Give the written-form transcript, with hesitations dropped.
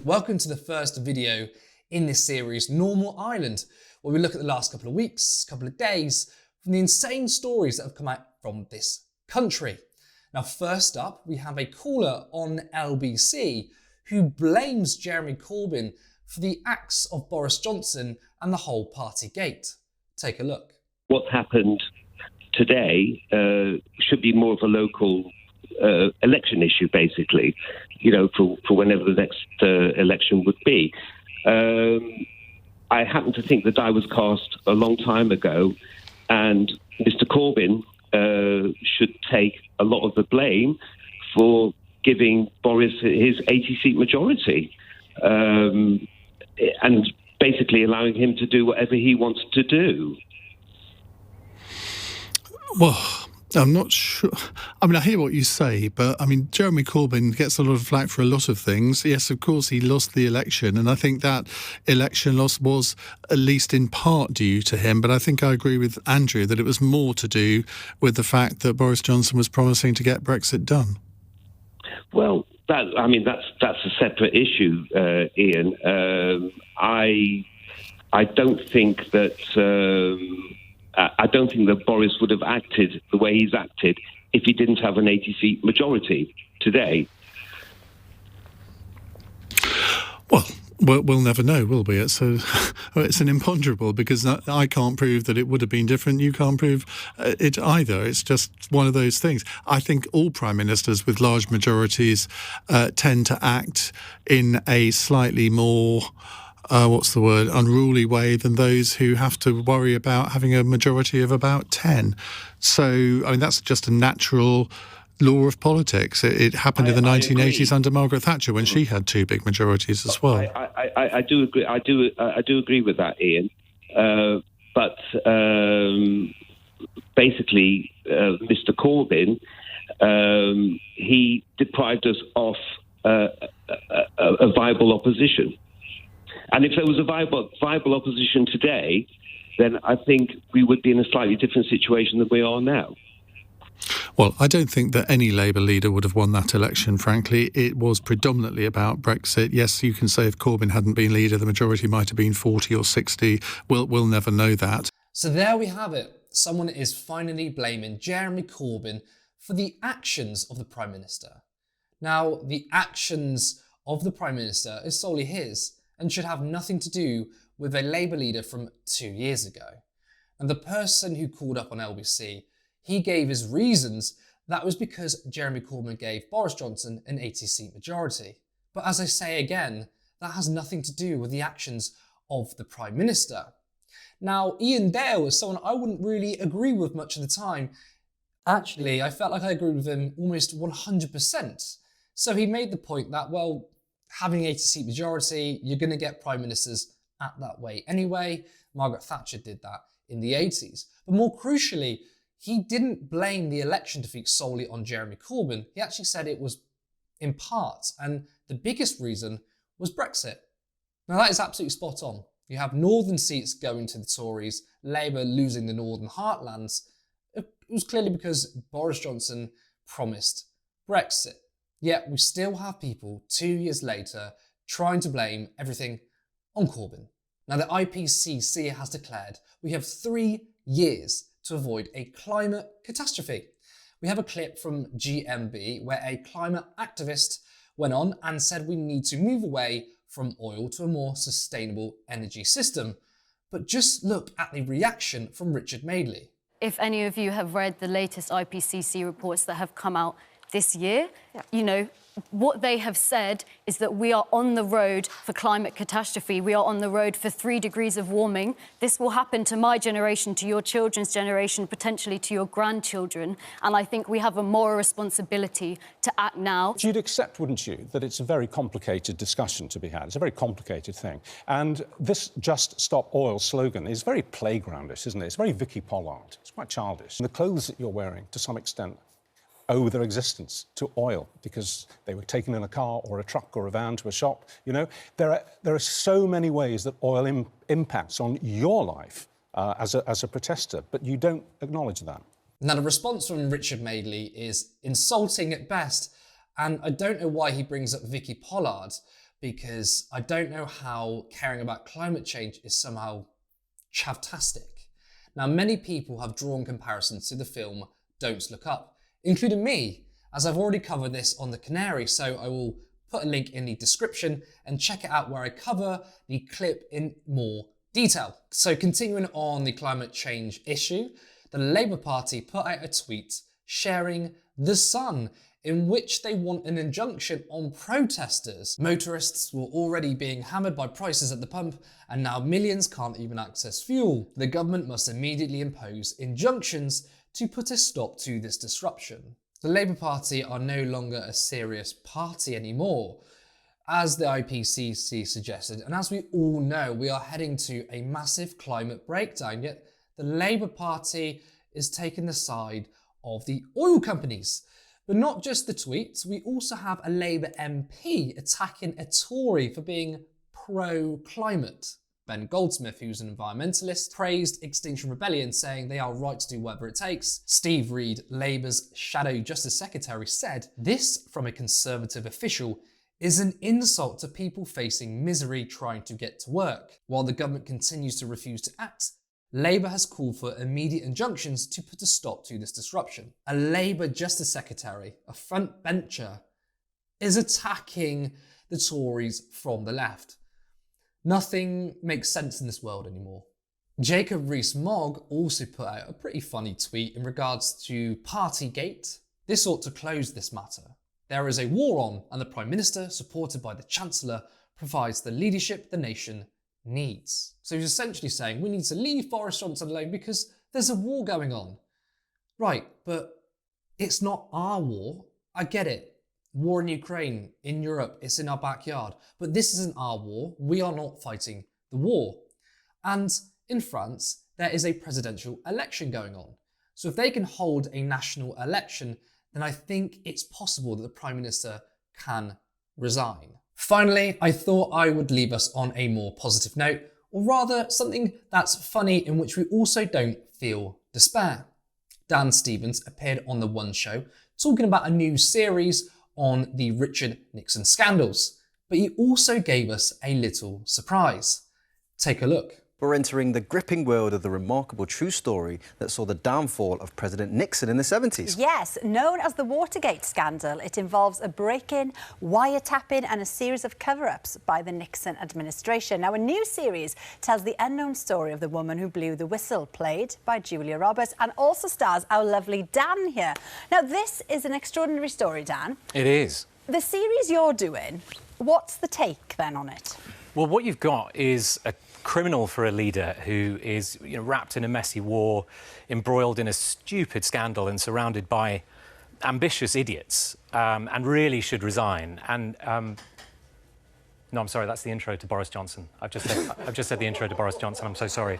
Welcome to the first video in this series, Normal Ireland, where we look at the last couple of weeks, couple of days, from the insane stories that have come out from this country. Now, first up, we have a caller on LBC who blames Jeremy Corbyn for the acts of Boris Johnson and the whole Partygate. Take a look. What happened today should be more of a local election issue, basically, for whenever the next election would be. I happen to think the die was cast a long time ago, and Mr. Corbyn should take a lot of the blame for giving Boris his 80-seat majority and basically allowing him to do whatever he wants to do. Well, I'm not sure. I mean, I hear what you say, but I mean, Jeremy Corbyn gets a lot of flack for a lot of things. Yes, of course, he lost the election, and I think that election loss was at least in part due to him. But I think I agree with Andrew that it was more to do with the fact that Boris Johnson was promising to get Brexit done. Well, that's a separate issue, Ian. I don't think that. I don't think that Boris would have acted the way he's acted if he didn't have an 80-seat majority today. Well, we'll never know, will we? It's an imponderable, because I can't prove that it would have been different. You can't prove it either. It's just one of those things. I think all prime ministers with large majorities tend to act in a slightly more unruly way than those who have to worry about having a majority of about 10. So, I mean, that's just a natural law of politics. It happened in the 1980s under Margaret Thatcher when she had two big majorities as well. I do agree. I do agree with that, Ian. But basically, Mr. Corbyn, he deprived us of a viable opposition. And if there was a viable opposition today, then I think we would be in a slightly different situation than we are now. Well, I don't think that any Labour leader would have won that election, frankly. It was predominantly about Brexit. Yes, you can say if Corbyn hadn't been leader, the majority might have been 40 or 60. We'll never know that. So there we have it. Someone is finally blaming Jeremy Corbyn for the actions of the Prime Minister. Now, the actions of the Prime Minister is solely his, and should have nothing to do with a Labour leader from 2 years ago. And the person who called up on LBC, he gave his reasons that was because Jeremy Corbyn gave Boris Johnson an 80-seat majority. But as I say again, that has nothing to do with the actions of the Prime Minister. Now, Ian Dale was someone I wouldn't really agree with much of the time. Actually, I felt like I agreed with him almost 100%. So he made the point that, well, having an 80-seat majority, you're going to get prime ministers at that way anyway. Margaret Thatcher did that in the 80s. But more crucially, he didn't blame the election defeat solely on Jeremy Corbyn. He actually said it was in part, and the biggest reason was Brexit. Now, that is absolutely spot on. You have northern seats going to the Tories, Labour losing the northern heartlands. It was clearly because Boris Johnson promised Brexit. Yet we still have people 2 years later trying to blame everything on Corbyn. Now, the IPCC has declared we have 3 years to avoid a climate catastrophe. We have a clip from GMB where a climate activist went on and said we need to move away from oil to a more sustainable energy system. But just look at the reaction from Richard Madeley. If any of you have read the latest IPCC reports that have come out this year, what they have said is that we are on the road for climate catastrophe. We are on the road for 3 degrees of warming. This will happen to my generation, to your children's generation, potentially to your grandchildren. And I think we have a moral responsibility to act now. You'd accept, wouldn't you, that it's a very complicated discussion to be had. It's a very complicated thing. And this Just Stop Oil slogan is very playgroundish, isn't it? It's very Vicky Pollard. It's quite childish. And the clothes that you're wearing, to some extent, owe their existence to oil because they were taken in a car or a truck or a van to a shop. There are so many ways that oil impacts on your life as a protestor, but you don't acknowledge that. Now, the response from Richard Madeley is insulting at best, and I don't know why he brings up Vicky Pollard, because I don't know how caring about climate change is somehow chavtastic. Now, many people have drawn comparisons to the film Don't Look Up, including me, as I've already covered this on The Canary, so I will put a link in the description and check it out where I cover the clip in more detail. So continuing on the climate change issue, the Labour Party put out a tweet sharing The Sun, in which they want an injunction on protesters. Motorists were already being hammered by prices at the pump, and now millions can't even access fuel. The government must immediately impose injunctions to put a stop to this disruption. The Labour Party are no longer a serious party anymore, as the IPCC suggested, and as we all know, we are heading to a massive climate breakdown, yet the Labour Party is taking the side of the oil companies. But not just the tweets, we also have a Labour MP attacking a Tory for being pro-climate. Ben Goldsmith, who's an environmentalist, praised Extinction Rebellion, saying they are right to do whatever it takes. Steve Reed, Labour's Shadow Justice Secretary, said, "This, from a Conservative official, is an insult to people facing misery trying to get to work." While the government continues to refuse to act, Labour has called for immediate injunctions to put a stop to this disruption. A Labour Justice Secretary, a frontbencher, is attacking the Tories from the left. Nothing makes sense in this world anymore. Jacob Rees-Mogg also put out a pretty funny tweet in regards to Partygate. This ought to close this matter. There is a war on, and the Prime Minister, supported by the Chancellor, provides the leadership the nation needs. So he's essentially saying we need to leave Boris Johnson alone because there's a war going on. Right, but it's not our war. I get it. War in Ukraine, in Europe, it's in our backyard. But this isn't our war. We are not fighting the war. And in France, there is a presidential election going on. So if they can hold a national election, then I think it's possible that the Prime Minister can resign. Finally, I thought I would leave us on a more positive note, or rather something that's funny in which we also don't feel despair. Dan Stevens appeared on The One Show talking about a new series on the Richard Nixon scandals, but he also gave us a little surprise. Take a look. We're entering the gripping world of the remarkable true story that saw the downfall of President Nixon in the 70s. Yes, known as the Watergate scandal, it involves a break-in, wiretapping and a series of cover-ups by the Nixon administration. Now, a new series tells the unknown story of the woman who blew the whistle, played by Julia Roberts, and also stars our lovely Dan here. Now, this is an extraordinary story, Dan. It is. The series you're doing, what's the take then on it? Well, what you've got is a criminal for a leader who is wrapped in a messy war, embroiled in a stupid scandal and surrounded by ambitious idiots, and really should resign. And no, I'm sorry, that's the intro to Boris Johnson. I've just said the intro to Boris Johnson. I'm so sorry.